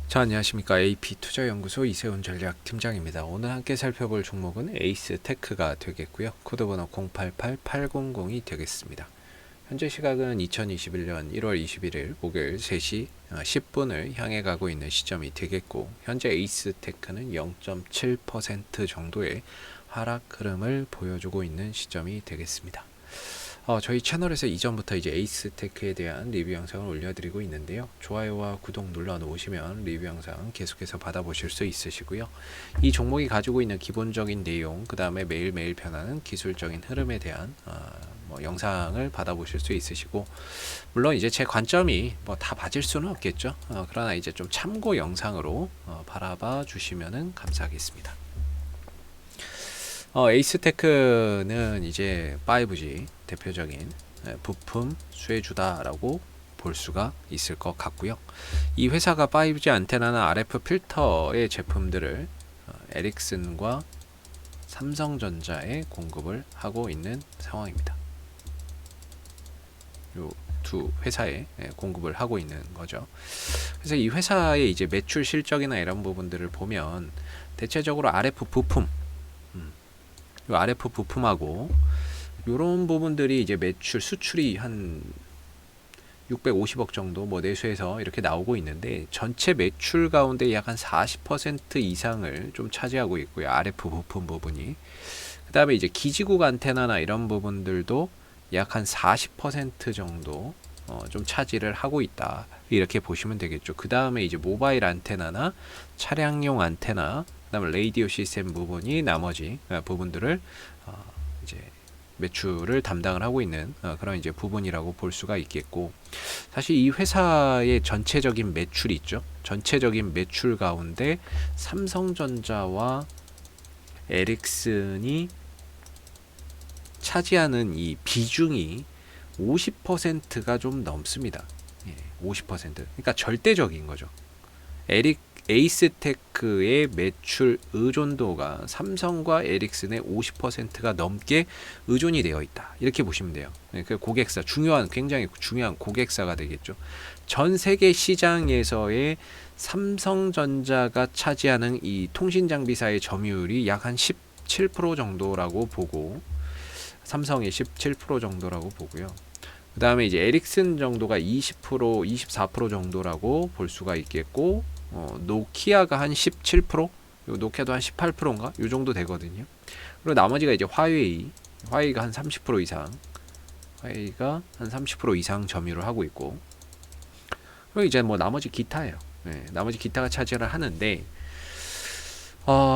자, 안녕하십니까. AP투자연구소 이세훈 전략팀장입니다. 오늘 함께 살펴볼 종목은 에이스테크가 되겠고요. 코드번호 088800이 되겠습니다. 현재 시각은 2021년 1월 21일 목요일 3시 10분을 향해 가고 있는 시점이 되겠고, 현재 에이스테크는 0.7% 정도의 하락 흐름을 보여주고 있는 시점이 되겠습니다. 저희 채널에서 이전부터 이제 에이스테크에 대한 리뷰 영상을 올려드리고 있는데요. 좋아요와 구독 눌러 놓으시면 리뷰 영상 계속해서 받아보실 수 있으시고요. 이 종목이 가지고 있는 기본적인 내용, 그 다음에 매일매일 변하는 기술적인 흐름에 대한 영상을 받아보실 수 있으시고, 물론 이제 제 관점이 다 맞을 수는 없겠죠. 그러나 이제 좀 참고 영상으로 바라봐 주시면 감사하겠습니다. 에이스테크는 이제 5G 대표적인 부품 수혜주다라고 볼 수가 있을 것 같고요. 이 회사가 5G 안테나나 RF 필터의 제품들을 에릭슨과 삼성전자에 공급을 하고 있는 상황입니다. 요 두 회사에 공급을 하고 있는 거죠. 그래서 이 회사의 이제 매출 실적이나 이런 부분들을 보면 대체적으로 RF 부품, 요 RF 부품하고 이런 부분들이 이제 매출 수출이 한 650억 정도 내수해서 이렇게 나오고 있는데, 전체 매출 가운데 약 한 40% 이상을 좀 차지하고 있고요. RF 부품 부분이. 그 다음에 이제 기지국 안테나나 이런 부분들도 약 한 40% 정도 좀 차지를 하고 있다, 이렇게 보시면 되겠죠. 그 다음에 이제 모바일 안테나나 차량용 안테나, 그 다음에 레이디오 시스템 부분이 나머지 부분들을 이제 매출을 담당을 하고 있는 그런 이제 부분이라고 볼 수가 있겠고, 사실 이 회사의 전체적인 매출이 있죠. 전체적인 매출 가운데 삼성전자와 에릭슨이 차지하는 이 비중이 50%가 좀 넘습니다. 50%. 그러니까 절대적인 거죠. 에이스테크의 매출 의존도가 삼성과 에릭슨의 50%가 넘게 의존이 되어 있다, 이렇게 보시면 돼요. 그 고객사, 굉장히 중요한 고객사가 되겠죠. 전 세계 시장에서의 삼성전자가 차지하는 이 통신장비사의 점유율이 약 한 17% 정도라고 보고, 삼성이 17% 정도라고 보고요. 그 다음에 이제 에릭슨 정도가 20%, 24% 정도라고 볼 수가 있겠고, 노키아가 한 17%, 노키아도 한 18%인가? 요 정도 되거든요. 그리고 나머지가 이제 화웨이가 한 30% 이상, 화웨이가 한 30% 이상 점유를 하고 있고, 그리고 이제 나머지 기타예요. 나머지 기타가 차지를 하는데,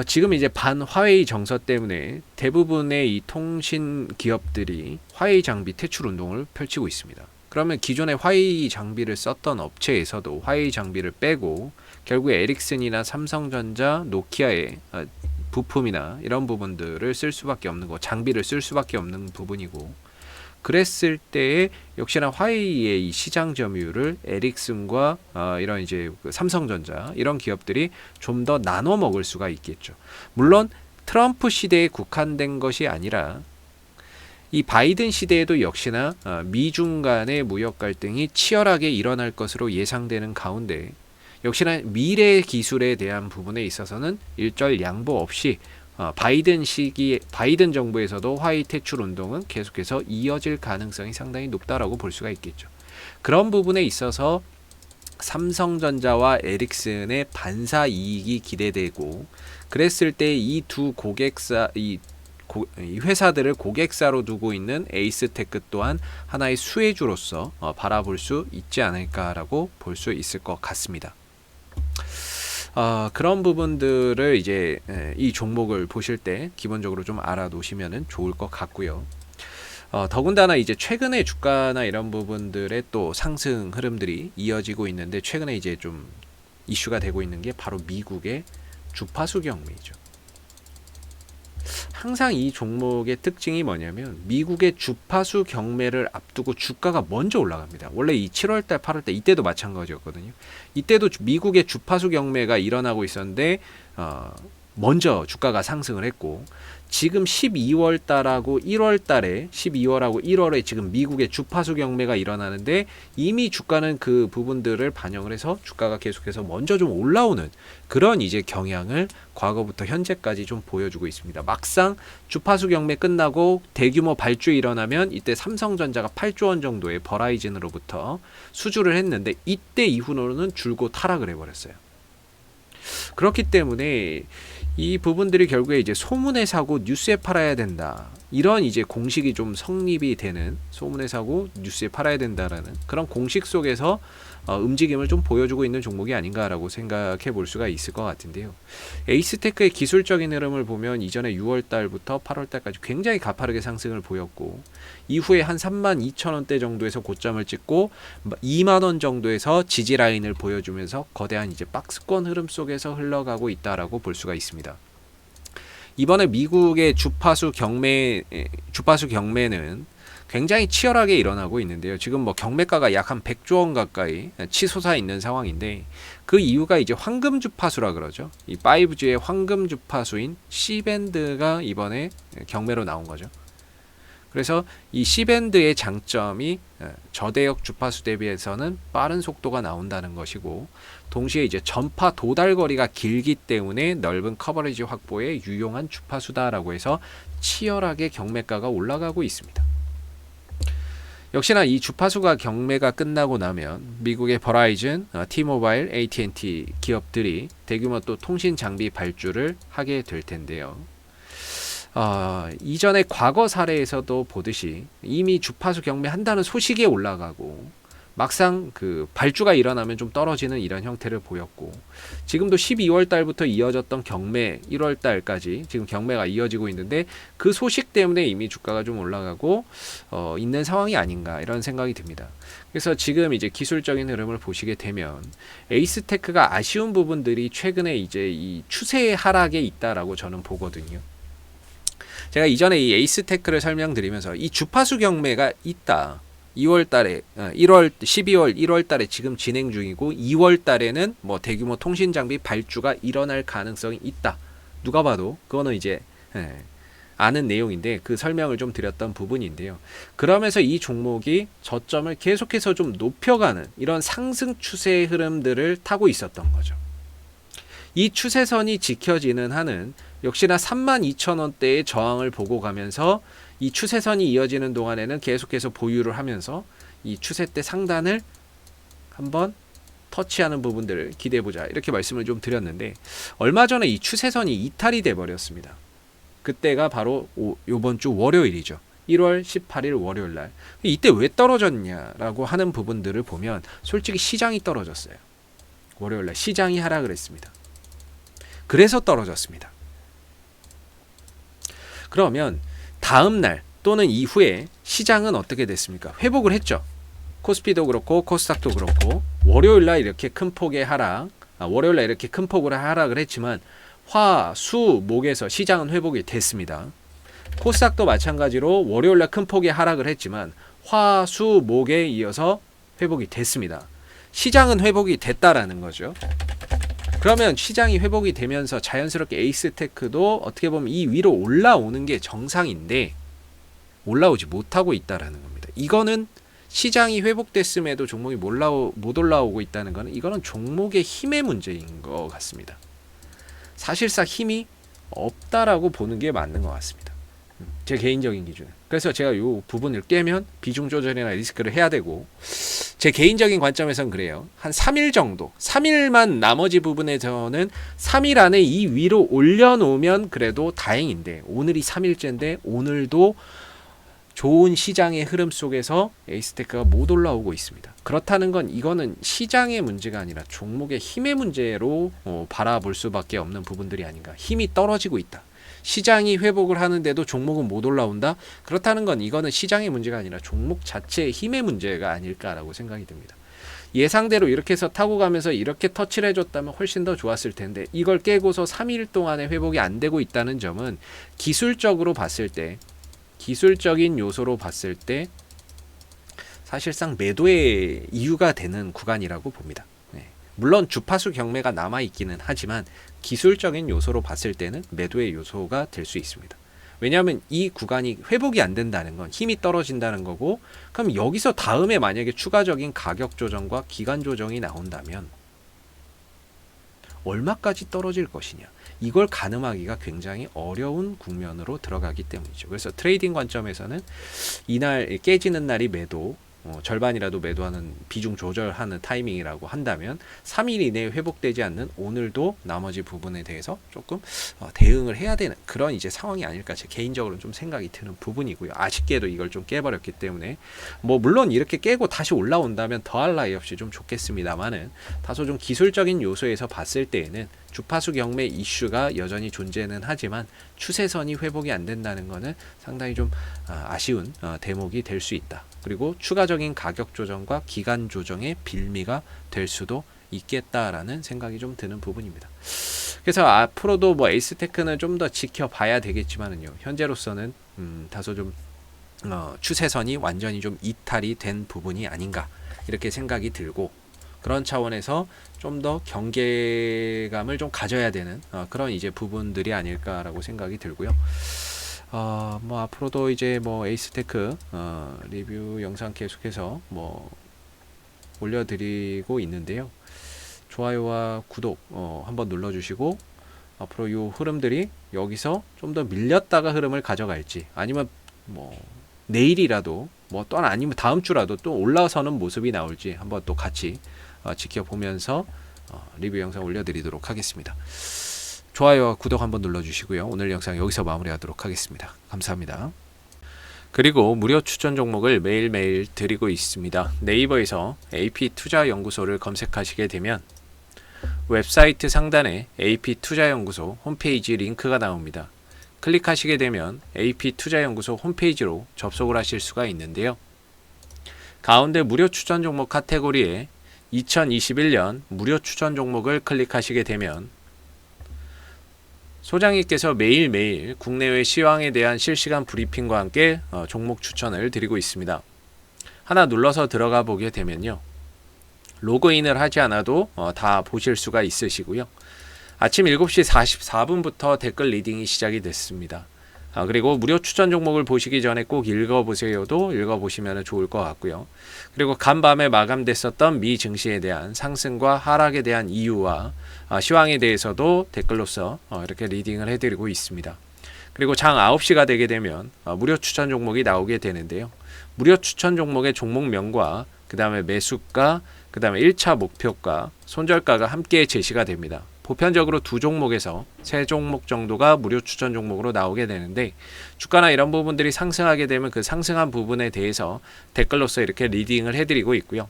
지금 이제 반 화웨이 정서 때문에 대부분의 이 통신 기업들이 화웨이 장비 퇴출 운동을 펼치고 있습니다. 그러면 기존에 화웨이 장비를 썼던 업체에서도 화웨이 장비를 빼고 결국에 에릭슨이나 삼성전자, 노키아의 부품이나 이런 부분들을 쓸 수밖에 없는 거, 장비를 쓸 수밖에 없는 부분이고, 그랬을 때에 역시나 화웨이의 이 시장 점유율을 에릭슨과 이런 이제 삼성전자 이런 기업들이 좀 더 나눠 먹을 수가 있겠죠. 물론 트럼프 시대에 국한된 것이 아니라 이 바이든 시대에도 역시나 미중 간의 무역 갈등이 치열하게 일어날 것으로 예상되는 가운데, 역시나 미래 기술에 대한 부분에 있어서는 일절 양보 없이 바이든 정부에서도 화웨이 퇴출 운동은 계속해서 이어질 가능성이 상당히 높다라고 볼 수가 있겠죠. 그런 부분에 있어서 삼성전자와 에릭슨의 반사 이익이 기대되고, 그랬을 때 이 두 고객사, 이 회사들을 고객사로 두고 있는 에이스테크 또한 하나의 수혜주로서 바라볼 수 있지 않을까라고 볼 수 있을 것 같습니다. 그런 부분들을 이제 이 종목을 보실 때 기본적으로 좀 알아놓으시면 좋을 것 같고요. 더군다나 이제 최근에 주가나 이런 부분들의 또 상승 흐름들이 이어지고 있는데, 최근에 이제 좀 이슈가 되고 있는 게 바로 미국의 주파수 경매이죠. 항상 이 종목의 특징이 뭐냐면 미국의 주파수 경매를 앞두고 주가가 먼저 올라갑니다. 원래 이 7월달, 8월달 이때도 마찬가지였거든요. 이때도 미국의 주파수 경매가 일어나고 있었는데 먼저 주가가 상승을 했고, 지금 12월 달하고 1월 달에 12월하고 1월에 지금 미국의 주파수 경매가 일어나는데 이미 주가는 그 부분들을 반영을 해서 주가가 계속해서 먼저 좀 올라오는 그런 이제 경향을 과거부터 현재까지 좀 보여주고 있습니다. 막상 주파수 경매 끝나고 대규모 발주 일어나면 이때 삼성전자가 8조 원 정도의 버라이즌으로부터 수주를 했는데 이때 이후로는 줄곧 하락을 해버렸어요. 그렇기 때문에 이 부분들이 결국에 이제 소문에 사고 뉴스에 팔아야 된다. 이런 이제 공식이 좀 성립이 되는, 소문에 사고 뉴스에 팔아야 된다라는 그런 공식 속에서 움직임을 좀 보여주고 있는 종목이 아닌가라고 생각해 볼 수가 있을 것 같은데요. 에이스테크의 기술적인 흐름을 보면 이전에 6월 달부터 8월 달까지 굉장히 가파르게 상승을 보였고, 이후에 한 32,000원대 정도에서 고점을 찍고 2만원 정도에서 지지 라인을 보여주면서 거대한 이제 박스권 흐름 속에서 흘러가고 있다라고 볼 수가 있습니다. 이번에 미국의 주파수 경매는 굉장히 치열하게 일어나고 있는데요. 지금 뭐 경매가가 약 한 100조 원 가까이 치솟아 있는 상황인데, 그 이유가 이제 황금 주파수라 그러죠. 이 5G의 황금 주파수인 C밴드가 이번에 경매로 나온 거죠. 그래서 이 C밴드의 장점이 저대역 주파수 대비해서는 빠른 속도가 나온다는 것이고, 동시에 이제 전파 도달 거리가 길기 때문에 넓은 커버리지 확보에 유용한 주파수다라고 해서 치열하게 경매가가 올라가고 있습니다. 역시나 이 주파수가 경매가 끝나고 나면 미국의 버라이즌, T-모바일, AT&T 기업들이 대규모 또 통신 장비 발주를 하게 될 텐데요. 이전에 과거 사례에서도 보듯이 이미 주파수 경매한다는 소식이 올라가고 막상 그 발주가 일어나면 좀 떨어지는 이런 형태를 보였고, 지금도 12월 달부터 이어졌던 경매 1월 달까지 지금 경매가 이어지고 있는데 그 소식 때문에 이미 주가가 좀 올라가고 있는 상황이 아닌가 이런 생각이 듭니다. 그래서 지금 이제 기술적인 흐름을 보시게 되면 에이스테크가 아쉬운 부분들이 최근에 이제 이 추세 하락에 있다라고 저는 보거든요. 제가 이전에 이 에이스테크를 설명드리면서 이 주파수 경매가 있다. 2월 달에 12월 1월 달에 지금 진행 중이고 2월 달에는 뭐 대규모 통신 장비 발주가 일어날 가능성이 있다. 누가 봐도 그거는 이제 아는 내용인데 그 설명을 좀 드렸던 부분인데요. 그러면서 이 종목이 저점을 계속해서 좀 높여가는 이런 상승 추세의 흐름들을 타고 있었던 거죠. 이 추세선이 지켜지는 한은 역시나 32,000원대의 저항을 보고 가면서 이 추세선이 이어지는 동안에는 계속해서 보유를 하면서 이 추세대 상단을 한번 터치하는 부분들을 기대해보자 이렇게 말씀을 좀 드렸는데, 얼마 전에 이 추세선이 이탈이 돼 버렸습니다. 그때가 바로 요번 주 월요일이죠. 1월 18일 월요일날. 이때 왜 떨어졌냐라고 하는 부분들을 보면 솔직히 시장이 떨어졌어요. 월요일날 시장이 하락을 했습니다. 그래서 떨어졌습니다. 그러면 다음날 또는 이후에 시장은 어떻게 됐습니까? 회복을 했죠. 코스피도 그렇고 코스닥도 그렇고 월요일날 이렇게 큰 폭의 하락, 월요일날 이렇게 큰 폭으로 하락을 했지만 화, 수, 목에서 시장은 회복이 됐습니다. 코스닥도 마찬가지로 월요일날 큰 폭의 하락을 했지만 화, 수, 목에 이어서 회복이 됐습니다. 시장은 회복이 됐다라는 거죠. 그러면 시장이 회복이 되면서 자연스럽게 에이스테크도 어떻게 보면 이 위로 올라오는 게 정상인데 올라오지 못하고 있다라는 겁니다. 이거는 시장이 회복됐음에도 종목이 못 올라오고 있다는 거는 이거는 종목의 힘의 문제인 것 같습니다. 사실상 힘이 없다라고 보는 게 맞는 것 같습니다. 제 개인적인 기준. 그래서 제가 이 부분을 깨면 비중 조절이나 리스크를 해야 되고, 제 개인적인 관점에서는 그래요. 한 3일 정도, 3일만 나머지 부분에서는 3일 안에 이 위로 올려놓으면 그래도 다행인데, 오늘이 3일째인데 오늘도 좋은 시장의 흐름 속에서 에이스테크가 못 올라오고 있습니다. 그렇다는 건 이거는 시장의 문제가 아니라 종목의 힘의 문제로 바라볼 수밖에 없는 부분들이 아닌가. 힘이 떨어지고 있다. 시장이 회복을 하는데도 종목은 못 올라온다. 그렇다는 건 이거는 시장의 문제가 아니라 종목 자체의 힘의 문제가 아닐까라고 생각이 듭니다. 예상대로 이렇게 해서 타고 가면서 이렇게 터치를 해줬다면 훨씬 더 좋았을 텐데 이걸 깨고서 3일 동안에 회복이 안 되고 있다는 점은 기술적으로 봤을 때, 기술적인 요소로 봤을 때 사실상 매도의 이유가 되는 구간이라고 봅니다. 물론 주파수 경매가 남아 있기는 하지만 기술적인 요소로 봤을 때는 매도의 요소가 될 수 있습니다. 왜냐하면 이 구간이 회복이 안 된다는 건 힘이 떨어진다는 거고, 그럼 여기서 다음에 만약에 추가적인 가격 조정과 기간 조정이 나온다면 얼마까지 떨어질 것이냐, 이걸 가늠하기가 굉장히 어려운 국면으로 들어가기 때문이죠. 그래서 트레이딩 관점에서는 이날 깨지는 날이 매도, 절반이라도 매도하는 비중 조절하는 타이밍이라고 한다면 3일 이내에 회복되지 않는 오늘도 나머지 부분에 대해서 조금 대응을 해야 되는 그런 이제 상황이 아닐까, 제 개인적으로는 좀 생각이 드는 부분이고요. 아쉽게도 이걸 좀 깨버렸기 때문에 뭐 물론 이렇게 깨고 다시 올라온다면 더할 나위 없이 좀 좋겠습니다만은, 다소 좀 기술적인 요소에서 봤을 때에는 주파수 경매 이슈가 여전히 존재는 하지만 추세선이 회복이 안 된다는 것은 상당히 좀 아쉬운 대목이 될 수 있다. 그리고 추가적인 가격 조정과 기간 조정의 빌미가 될 수도 있겠다라는 생각이 좀 드는 부분입니다. 그래서 앞으로도 뭐 에이스테크는 좀 더 지켜봐야 되겠지만은요, 현재로서는 다소 좀 추세선이 완전히 좀 이탈이 된 부분이 아닌가 이렇게 생각이 들고, 그런 차원에서 좀 더 경계감을 좀 가져야 되는 그런 이제 부분들이 아닐까라고 생각이 들고요. 뭐 앞으로도 이제 뭐 에이스테크 리뷰 영상 계속해서 뭐 올려드리고 있는데요. 좋아요와 구독 한번 눌러주시고, 앞으로 이 흐름들이 여기서 좀 더 밀렸다가 흐름을 가져갈지, 아니면 뭐 내일이라도 뭐 또 아니면 다음 주라도 또 올라서는 모습이 나올지 한번 또 같이 지켜보면서 리뷰 영상 올려드리도록 하겠습니다. 좋아요와 구독 한번 눌러주시고요. 오늘 영상 여기서 마무리하도록 하겠습니다. 감사합니다. 그리고 무료 추천 종목을 매일매일 드리고 있습니다. 네이버에서 AP투자연구소를 검색하시게 되면 웹사이트 상단에 AP투자연구소 홈페이지 링크가 나옵니다. 클릭하시게 되면 AP투자연구소 홈페이지로 접속을 하실 수가 있는데요. 가운데 무료 추천 종목 카테고리에 2021년 무료 추천 종목을 클릭하시게 되면 소장님께서 매일매일 국내외 시황에 대한 실시간 브리핑과 함께 종목 추천을 드리고 있습니다. 하나 눌러서 들어가 보게 되면요, 로그인을 하지 않아도 다 보실 수가 있으시고요. 아침 7시 44분부터 댓글 리딩이 시작이 됐습니다. 그리고 무료 추천 종목을 보시기 전에 꼭 읽어보세요도 읽어보시면 좋을 것 같고요. 그리고 간밤에 마감됐었던 미 증시에 대한 상승과 하락에 대한 이유와 시황에 대해서도 댓글로서 이렇게 리딩을 해드리고 있습니다. 그리고 장 9시가 되게 되면 무료 추천 종목이 나오게 되는데요. 무료 추천 종목의 종목명과 그 다음에 매수가, 그 다음에 1차 목표가, 손절가가 함께 제시가 됩니다. 보편적으로 2종목에서 3종목 정도가 무료 추천 종목으로 나오게 되는데, 주가나 이런 부분들이 상승하게 되면 그 상승한 부분에 대해서 댓글로서 이렇게 리딩을 해드리고 있고요.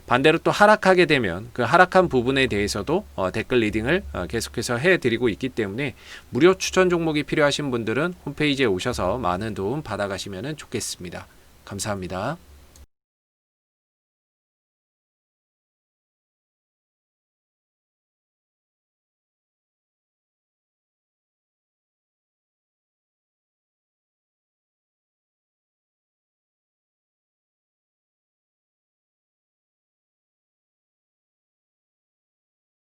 반대로 또 하락하게 되면 그 하락한 부분에 대해서도 댓글 리딩을 계속해서 해드리고 있기 때문에 무료 추천 종목이 필요하신 분들은 홈페이지에 오셔서 많은 도움 받아가시면 좋겠습니다. 감사합니다.